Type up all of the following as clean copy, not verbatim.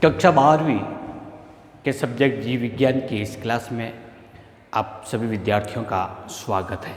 कक्षा 12वीं के सब्जेक्ट जीव विज्ञान की इस क्लास में आप सभी विद्यार्थियों का स्वागत है।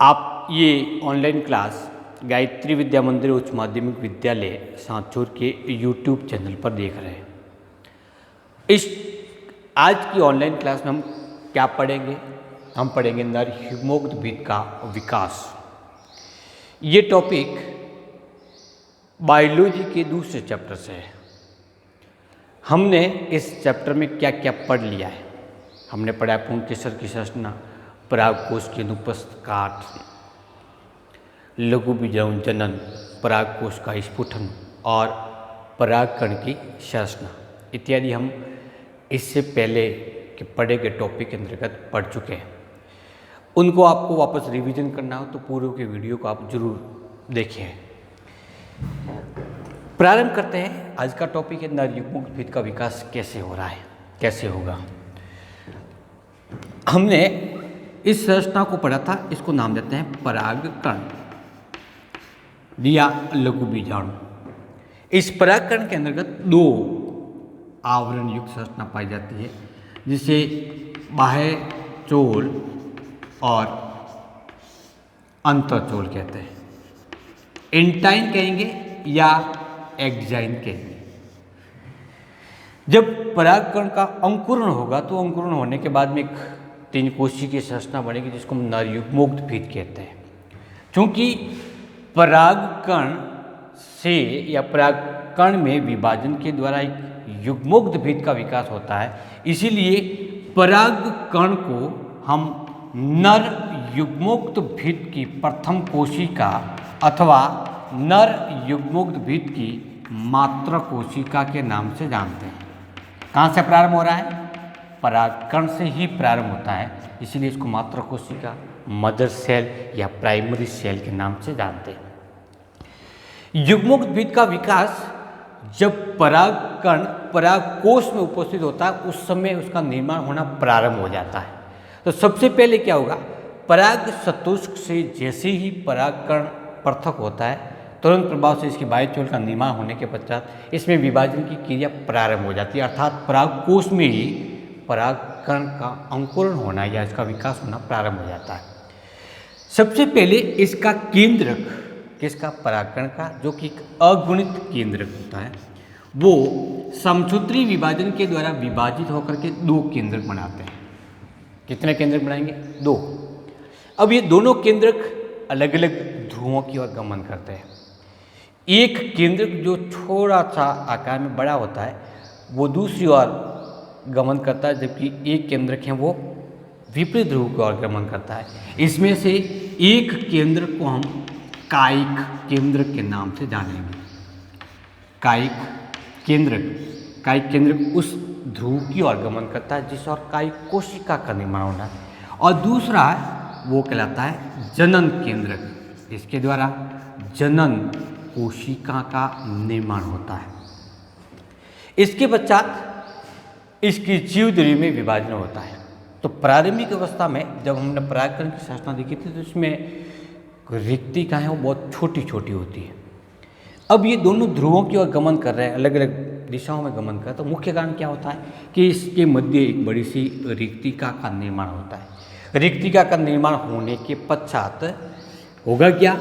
आप ये ऑनलाइन क्लास गायत्री विद्या मंदिर उच्च माध्यमिक विद्यालय सांचौर के YouTube चैनल पर देख रहे हैं। इस आज की ऑनलाइन क्लास में हम क्या पढ़ेंगे? हम पढ़ेंगे नर हिमोग्ध का विकास। ये टॉपिक बायोलॉजी के दूसरे चैप्टर से है। हमने इस चैप्टर में क्या क्या पढ़ लिया है? हमने पढ़ा पुंकेसर की संरचना, परागकोश की अनुपस्थित काट, लघु बीजाणु जनन, परागकोश का स्फुटन और परागकण की संरचना इत्यादि हम इससे पहले के पढ़े गए टॉपिक के अंतर्गत पढ़ चुके हैं। उनको आपको वापस रिवीजन करना हो तो पूरे के वीडियो को आप जरूर देखें। प्रारंभ करते हैं। आज का टॉपिक है नर युग्मोक्त का विकास कैसे हो रहा है, कैसे होगा। हमने इस संरचना को पढ़ा था, इसको नाम देते हैं परागकण या लघु बीजाणु। इस परागकण के अंतर्गत दो आवरण युक्त संरचना पाई जाती है, जिसे बाह्य चोल और अंतःचोल कहते हैं। इंटाइन कहेंगे या एक्जाइन कहेंगे। जब परागकण का अंकुरण होगा तो अंकुरण होने के बाद में एक तीन कोशिकीय की संरचना बनेगी, जिसको हम नर युग्मोक्त कहते हैं। क्योंकि परागकण से या परागकण में विभाजन के द्वारा एक युग्मोक्त भेद का विकास होता है, इसीलिए परागकण को हम नर युग्मोक्त भेद की प्रथम कोशिका अथवा नर युग्मोक्त भेद की मात्र कोशिका के नाम से जानते हैं। कहाँ से प्रारंभ हो रहा है? परागकण से ही प्रारंभ होता है, इसीलिए इसको मात्र कोशिका, मदर सेल या प्राइमरी सेल के नाम से जानते हैं। युग्मोक्त भेद का विकास जब परागकण परागकोश में उपस्थित होता है, उस समय उसका निर्माण होना प्रारंभ हो जाता है। तो सबसे पहले क्या होगा? पराग शतुष्क से जैसे ही परागकण पृथक होता है, तुरंत प्रभाव से इसके बाह्यचोल का निर्माण होने के पश्चात इसमें विभाजन की क्रिया प्रारंभ हो जाती है, अर्थात परागकोश में ही परागकण का अंकुरण होना या इसका विकास होना प्रारंभ हो जाता है। सबसे पहले इसका केंद्रक, किसका? परागकण का, जो कि एक अगुणित केंद्रक होता है, वो समसूत्री विभाजन के द्वारा विभाजित होकर के दो केंद्रक बनाते हैं। कितने केंद्रक बनाएंगे? दो। अब ये दोनों केंद्रक अलग अलग ध्रुवों की ओर गमन करते हैं। एक केंद्रक जो थोड़ा सा आकार में बड़ा होता है, वो दूसरी ओर गमन करता है, जबकि एक केंद्रक है वो विपरीत ध्रुव की ओर गमन करता है। इसमें से एक केंद्रक को हम कायिक केंद्रक के नाम से जानेंगे। कायिक केंद्रक उस ध्रुव की ओर गमन करता है जिस ओर कायिक कोशिका का निर्माण होना है, और दूसरा वो कहलाता है जनन केंद्रक। इसके द्वारा जनन कोशिका का निर्माण होता है। इसके पश्चात इसकी जीवधरी में विभाजन होता है। तो प्रारंभिक अवस्था में जब हमने परागकण की संरचना देखी थी, तो इसमें रिक्तिकाएं हैं वो बहुत छोटी छोटी होती है। अब ये दोनों ध्रुवों की ओर गमन कर रहे हैं, अलग अलग दिशाओं में गमन कर रहे हैं, तो मुख्य कारण क्या होता है कि इसके मध्य एक बड़ी सी रिक्तिका का निर्माण होता है। रिक्तिका का निर्माण होने के पश्चात होगा क्या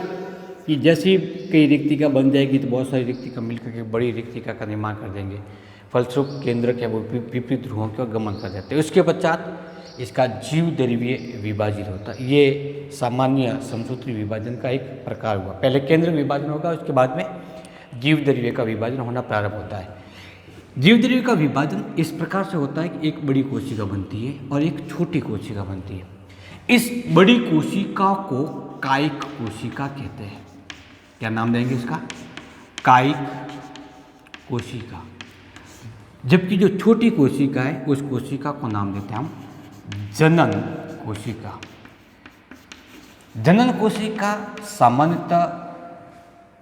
कि जैसे कई रिक्तिका बन जाएगी तो बहुत सारी रिक्तिका मिलकर के बड़ी रिक्तिका का निर्माण कर देंगे। फलस्वरूप केंद्रक है वो विपरीत ध्रुवों की ओर गमन कर देते हैं। उसके पश्चात इसका जीवद्रव्य विभाजित होता है। ये सामान्य समसूत्री विभाजन का एक प्रकार हुआ। पहले केंद्र विभाजन होगा, उसके बाद में जीवद्रव्य का विभाजन होना प्रारंभ होता है। जीवद्रव्य का विभाजन इस प्रकार से होता है कि एक बड़ी कोशिका बनती है और एक छोटी कोशिका बनती है। इस बड़ी कोशिका को कायिक कोशिका कहते हैं। क्या नाम देंगे इसका? कायिक कोशिका। जबकि जो छोटी कोशिका है उस कोशिका को नाम देते हैं हम जनन कोशिका। जनन कोशिका सामान्यतः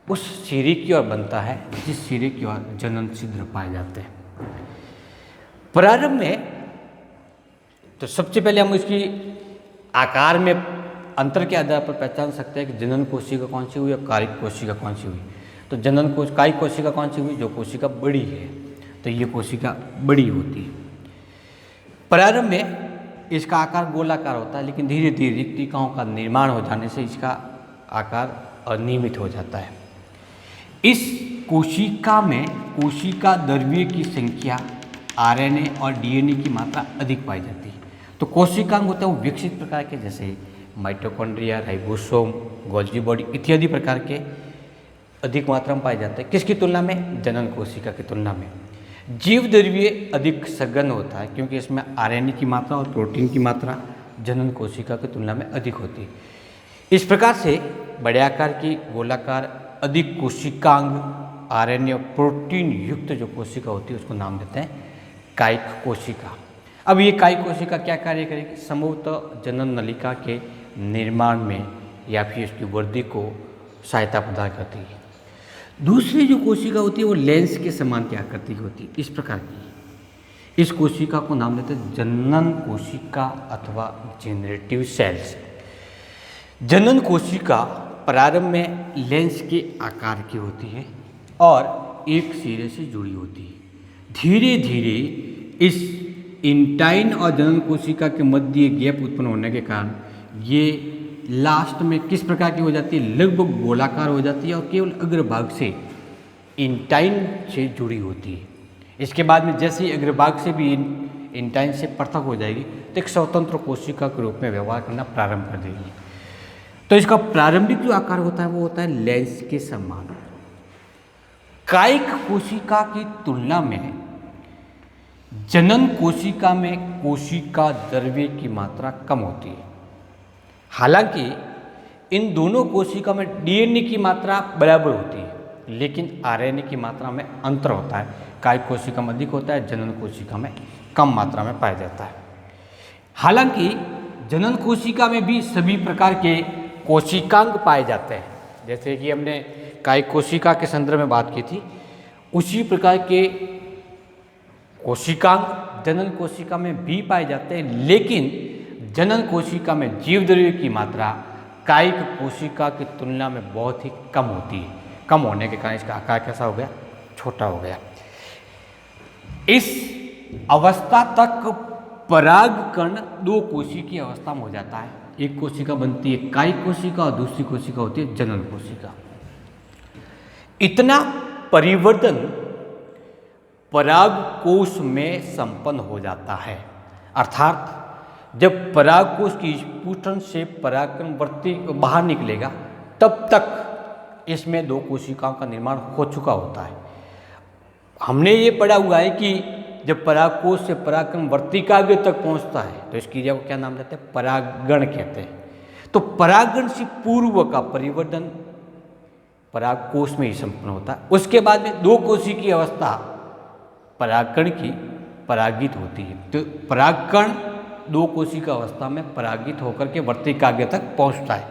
उस सिरे की ओर बनता है जिस सिरे की ओर जनन छिद्र पाए जाते हैं। प्रारंभ में तो सबसे पहले हम इसकी आकार में अंतर के आधार पर पहचान सकते हैं कि जनन कोशिका कौन सी हुई और कायिक कोशिका कौन सी हुई। तो जनन कोश काय कोशिका कौन सी हुई? जो कोशिका बड़ी है, तो ये कोशिका बड़ी होती है। प्रारंभ में इसका आकार गोलाकार होता है, लेकिन धीरे धीरे रिक्तिकाओं का निर्माण हो जाने से इसका आकार अनियमित हो जाता है। इस कोशिका में कोशिका द्रव्य की संख्या आरएनए और डीएनए की मात्रा अधिक पाई जाती है। तो कोशिकांग होते हैं वो विकसित प्रकार के, जैसे माइटोकॉन्ड्रिया, राइबोसोम, गोल्गी बॉडी इत्यादि प्रकार के अधिक मात्रा में पाए जाते हैं। किसकी तुलना में? जनन कोशिका की तुलना में। जीव द्रव्य अधिक सघन होता है, क्योंकि इसमें आरएनए की मात्रा और प्रोटीन की मात्रा जनन कोशिका की तुलना में अधिक होती है। इस प्रकार से बड़े आकार की गोलाकार अधिक कोशिकांग आरएनए और प्रोटीन युक्त जो कोशिका होती है उसको नाम देते हैं कायिक कोशिका। अब ये कायिक कोशिका क्या कार्य करेगी? संभवतः जनन नलिका के निर्माण में या फिर उसकी वृद्धि को सहायता प्रदान करती है। दूसरी जो कोशिका होती है वो लेंस के समान की आकृति की होती है, इस प्रकार की। इस कोशिका को नाम देते हैं जनन कोशिका अथवा जेनरेटिव सेल्स। जनन कोशिका प्रारंभ में लेंस के आकार की होती है और एक सिरे से जुड़ी होती है। धीरे धीरे इस इंटाइन और जनन कोशिका के मध्य गैप उत्पन्न होने के कारण ये लास्ट में किस प्रकार की हो जाती है? लगभग गोलाकार हो जाती है और केवल अग्रभाग से इंटाइन से जुड़ी होती है। इसके बाद में जैसे ही अग्रभाग से भी इंटाइन से पृथक हो जाएगी तो एक स्वतंत्र कोशिका के रूप में व्यवहार करना प्रारंभ कर देगी। तो इसका प्रारंभिक जो आकार होता है वो होता है लेंस के समान। कायिक कोशिका की तुलना में जनन कोशिका में कोशिका द्रव्य की मात्रा कम होती है। हालांकि इन दोनों कोशिका में डीएनए की मात्रा बराबर होती है, लेकिन आरएनए की मात्रा में अंतर होता है। कायिक कोशिका में अधिक होता है, जनन कोशिका में कम मात्रा में पाया जाता है। हालांकि जनन कोशिका में भी सभी प्रकार के कोशिकांग पाए जाते हैं, जैसे कि हमने कायिक कोशिका के संदर्भ में बात की थी, उसी प्रकार के कोशिकांग जनन कोशिका में भी पाए जाते हैं। लेकिन जनन कोशिका में जीव द्रव्य की मात्रा कायिक कोशिका की तुलना में बहुत ही कम होती है। कम होने के कारण इसका आकार कैसा हो गया? छोटा हो गया। इस अवस्था तक परागकण दो कोशिकीय अवस्था में हो जाता है। एक कोशिका बनती है कायिक कोशिका और दूसरी कोशिका होती है जनन कोशिका। इतना परिवर्तन परागकोश में संपन्न हो जाता है, अर्थात जब परागकोश की स्फुटन से परागकण वृत्ति बाहर निकलेगा तब तक इसमें दो कोशिकाओं का निर्माण हो चुका होता है। हमने ये पढ़ा हुआ है कि जब परागकोश से परागकण वर्तिकाग्र तक पहुंचता है तो इस क्रिया को क्या नाम देते हैं? परागण कहते हैं। तो परागण से पूर्व का परिवर्तन परागकोश में ही संपन्न होता है। उसके बाद में दो कोशिकीय अवस्था परागकण की परागित होती है। तो परागकण दो कोशिका अवस्था में परागित होकर के वर्तिकाग्र तक पहुंचता है।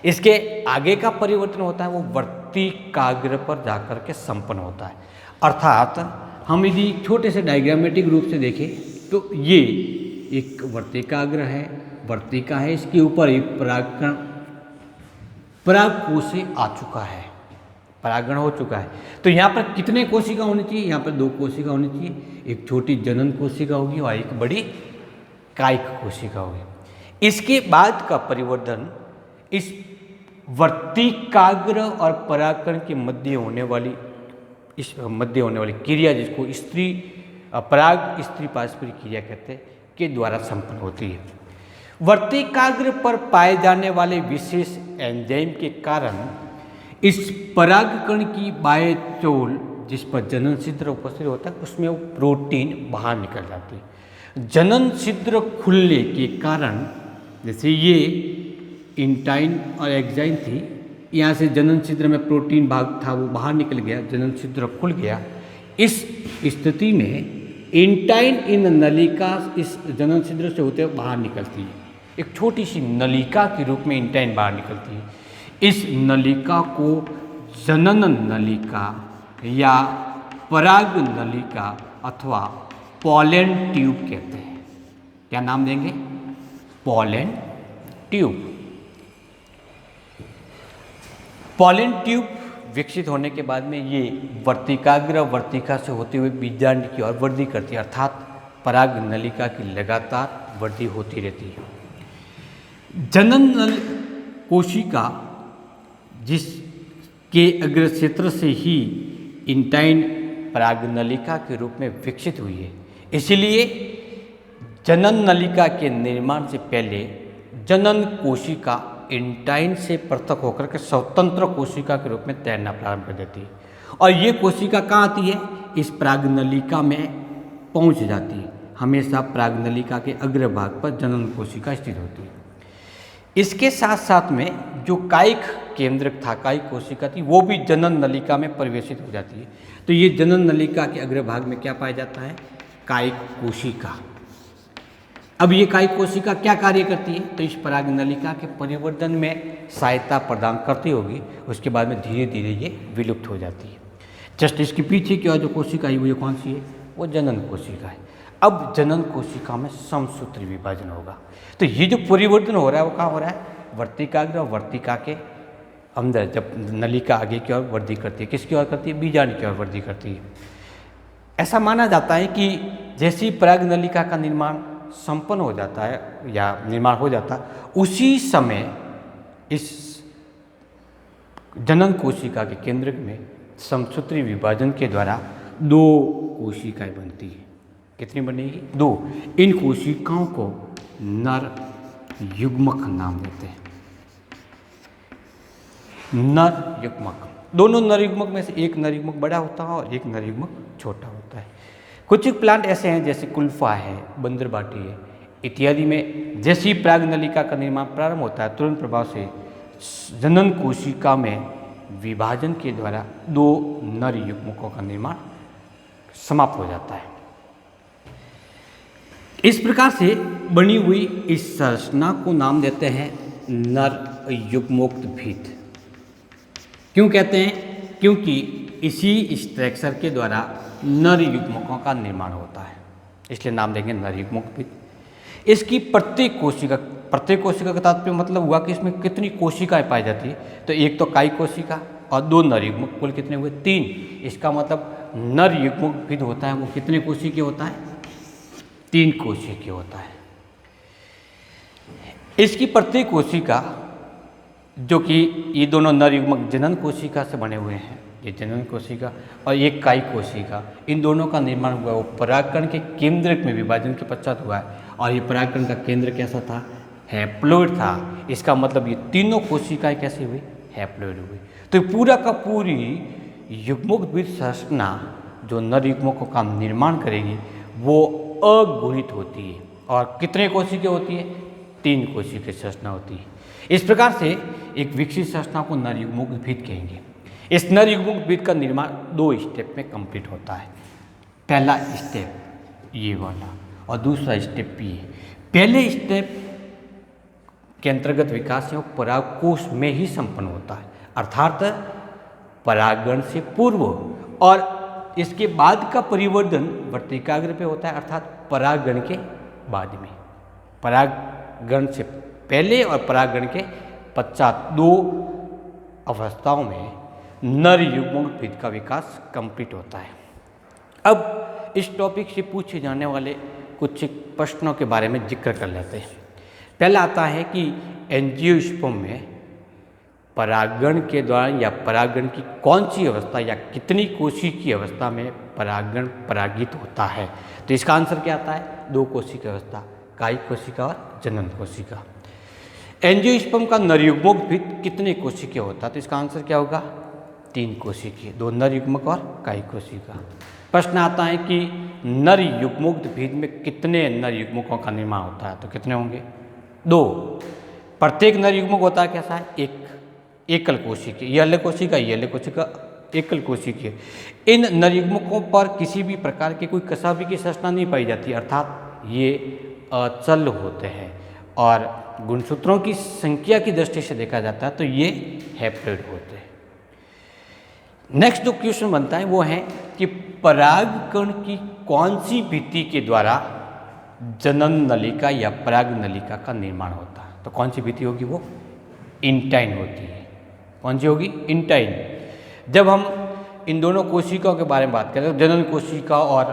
इसके आगे का परिवर्तन होता है वो वर्तिकाग्र पर जाकर के संपन्न होता है। अर्थात हम यदि छोटे से डायग्रामेटिक रूप से देखें तो ये एक वर्तिकाग्र है, वर्तिका है, इसके ऊपर एक परागकण परागकोश से आ चुका है, परागण हो चुका है। तो यहाँ पर कितने कोशिका होनी चाहिए? यहाँ पर दो कोशिका होनी चाहिए। एक छोटी जनन कोशिका होगी और एक बड़ी कायिक कोशिका होगी। इसके बाद का परिवर्तन इस वर्तिकाग्र और परागकण के मध्य होने वाली क्रिया, जिसको स्त्री पराग स्त्री पारस्परिक क्रिया कहते हैं, के द्वारा संपन्न होती है। वर्तिकाग्र पर पाए जाने वाले विशेष एंजाइम के कारण इस परागकण की बाह्य चोल जिस पर जनन छिद्र उपस्थित होता है उसमें वो प्रोटीन बाहर निकल जाती है। जनन छिद्र खुलने के कारण, जैसे ये इंटाइन और एक्साइन थी, यहाँ से जनन छिद्र में प्रोटीन भाग था वो बाहर निकल गया, जनन छिद्र खुल गया। इस स्थिति में इंटाइन इन नलिका इस जनन छिद्र से होते हुए बाहर निकलती है। एक छोटी सी नलिका के रूप में इंटाइन बाहर निकलती है। इस नलिका को जनन नलिका या पराग नलिका अथवा पॉलन ट्यूब कहते हैं। क्या नाम देंगे? Pollen tube. पॉलन ट्यूब विकसित होने के बाद में ये वर्तिकाग्र वर्तिका से होते हुए बीजांड की ओर वृद्धि करती है, अर्थात पराग नलिका की लगातार वृद्धि होती रहती है। जनन नल कोशिका जिसके अग्र क्षेत्र से ही इंटाइन पराग नलिका के रूप में विकसित हुई है, इसलिए जनन नलिका के निर्माण से पहले जनन कोशिका इंटाइन से पृथक होकर के स्वतंत्र कोशिका के रूप में तैरना प्रारंभ कर देती है, और ये कोशिका कहाँ आती है, इस पराग नलिका में पहुँच जाती है। हमेशा पराग नलिका के अग्रभाग पर जनन कोशिका स्थित होती है। इसके साथ साथ में जो कायिक केंद्रक था, कायिक कोशिका थी, वो भी जनन नलिका में प्रवेशित हो जाती है। तो ये जनन नलिका के अग्रभाग में क्या पाया जाता है, कायिक कोशिका। अब ये कायिक कोशिका क्या कार्य करती है, तो इस पराग नलिका के परिवर्धन में सहायता प्रदान करती होगी, उसके बाद में धीरे धीरे ये विलुप्त हो जाती है। जस्ट इसके पीछे की ओर जो कोशिका है वो ये कौन सी है, वो जनन कोशिका है। अब जनन कोशिका में समसूत्री विभाजन होगा। तो ये जो परिवर्तन हो रहा है वो कहाँ हो रहा है, वर्तिकाग्र और वर्तिका के अंदर, जब नलिका आगे की ओर वृद्धि करती है, किसकी ओर करती है, बीजांड की ओर वृद्धि करती है। ऐसा माना जाता है कि जैसे ही पराग नलिका का निर्माण संपन्न हो जाता है या निर्माण हो जाता है, उसी समय इस जनन कोशिका के केंद्र में समसूत्री विभाजन के द्वारा दो कोशिकाएं बनती है। कितनी बनेगी, दो। इन कोशिकाओं को नर युग्मक नाम देते हैं, नर युग्मक। दोनों नर युग्मक में से एक नर युग्मक बड़ा होता है और एक नर युग्मक छोटा होता है। कुछ प्लांट ऐसे हैं जैसे कुल्फा है, बंदरबाटी है इत्यादि में जैसे ही पराग नलिका का निर्माण प्रारंभ होता है, तुरंत प्रभाव से जनन कोशिका में विभाजन के द्वारा दो नर युग्मकों का निर्माण समाप्त हो जाता है। इस प्रकार से बनी हुई इस संरचना को नाम देते हैं नर युग्मोक्त भित्ति। क्यों कहते हैं, क्योंकि इसी स्ट्रक्चर के द्वारा नर युग्मकों का निर्माण होता है, इसलिए नाम देंगे नर युग्मोक्त भित्ति। इसकी प्रत्येक कोशिका का तात्पर्य मतलब हुआ कि इसमें कितनी कोशिकाएं पाई जाती है, तो एक तो कायिक कोशिका और दो नर युग्मक, कुल कितने हुए, तीन। इसका मतलब नर युग्मक भित्ति होता है वो कितने कोशिकीय होता है, तीन कोशिकीय होता है। इसकी प्रत्येक कोशिका, जो कि ये दोनों नर युग्मक जनन कोशिका से बने हुए हैं, ये जनन कोशिका और एक कायिक कोशिका, इन दोनों का निर्माण हुआ वो परागकण के केंद्रक में विभाजन के पश्चात हुआ है। और ये परागकण का केंद्र कैसा था, हैप्लॉइड था। इसका मतलब ये तीनों कोशिकाएं कैसी हुई, हैप्लॉइड हुई। तो पूरा का पूरी युग्मक भित्ति संरचना जो नर युग्मकों का निर्माण करेगी वो अगुणित होती है। और कितने कोशिकाएं होती है, तीन कोशिकीय संरचना होती है। इस प्रकार से एक विकसित संरचना को नर युग्मक भित्ति कहेंगे। इस नर युग्मक भित्ति का निर्माण दो स्टेप में कंप्लीट होता है। पहला स्टेप ये वाला और दूसरा स्टेप ये। पहले स्टेप के अंतर्गत विकास है परागकोश में ही संपन्न होता है, अर्थात परागण से पूर्व, और इसके बाद का परिवर्तन वर्तिकाग्र पे होता है, अर्थात परागण के बाद में। परागण से पहले और परागण के पश्चात दो अवस्थाओं में नर युग्मक भित्ति का विकास कंप्लीट होता है। अब इस टॉपिक से पूछे जाने वाले कुछ प्रश्नों के बारे में जिक्र कर लेते हैं। पहला आता है कि एंजियोस्पर्म में परागण के दौरान या परागण की कौन सी अवस्था या कितनी कोशिकीय अवस्था में परागण परागित होता है, तो इसका आंसर क्या आता है, दो कोशिकीय अवस्था, कायिक कोशिका और जनन कोशिका। एंजियोस्पर्म का नर युग्मक भित्ति कितने कोशिकीय होता है, तो इसका आंसर क्या होगा, तीन कोशिकीय, दो नर युग्मक और कायिक कोशिका। प्रश्न आता है कि नर युग्मक भित्ति में कितने नर युग्मकों का निर्माण होता है, तो कितने होंगे, दो। प्रत्येक नर युग्मक होता है कैसा है, एक एकल कोशिकीय, ये अलग कोशिका, ये अलग कोशिका, एकल कोशिकीय। इन नर युग्मकों पर किसी भी प्रकार की कोई कसाबी की संरचना नहीं पाई जाती, अर्थात ये अचल होते हैं। और गुणसूत्रों की संख्या की दृष्टि से देखा जाता है तो ये हैप्लॉइड होते हैं। नेक्स्ट जो क्वेश्चन बनता है वो है कि परागकण की कौन सी भित्ति के द्वारा जनन नलिका या पराग नलिका का निर्माण होता है, तो कौन सी भित्ति होगी, वो इंटाइन होती है। कौन सी होगी, इंटाइन। जब हम इन दोनों कोशिकाओं के बारे में बात करें, जनन कोशिका और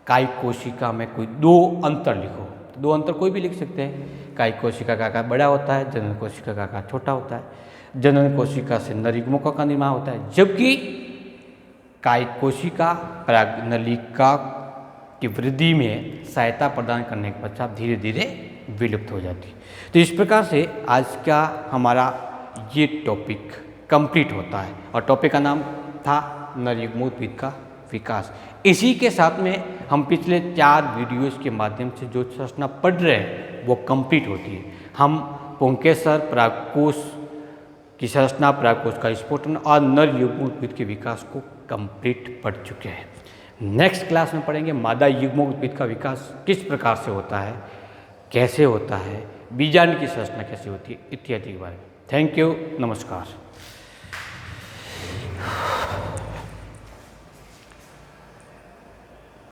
कायिक कोशिका में कोई दो अंतर लिखो। दो अंतर कोई भी लिख सकते हैं। कायिक कोशिका का आकार बड़ा होता है, जनन कोशिका का आकार छोटा होता है। जनन कोशिका से नर युग्मकों का निर्माण होता है, जबकि कायिक कोशिका परागनलिका की वृद्धि में सहायता प्रदान करने के पश्चात धीरे धीरे विलुप्त हो जाती है। तो इस प्रकार से आज का हमारा ये टॉपिक कंप्लीट होता है और टॉपिक का नाम था नर युग्मोद्भिद का विकास। इसी के साथ में हम पिछले 4 वीडियोस के माध्यम से जो संरचना पढ़ रहे हैं वो कंप्लीट होती है। हम पुंकेसर, परागकोश की संरचना, परागकोश का स्फोटन और नर युग्मोद्भिद के विकास को कंप्लीट पढ़ चुके हैं। नेक्स्ट क्लास में पढ़ेंगे मादा युग्मोद्भिद का विकास किस प्रकार से होता है, कैसे होता है, बीजांड की संरचना कैसे होती है इत्यादि के बारे में। थैंक यू, नमस्कार।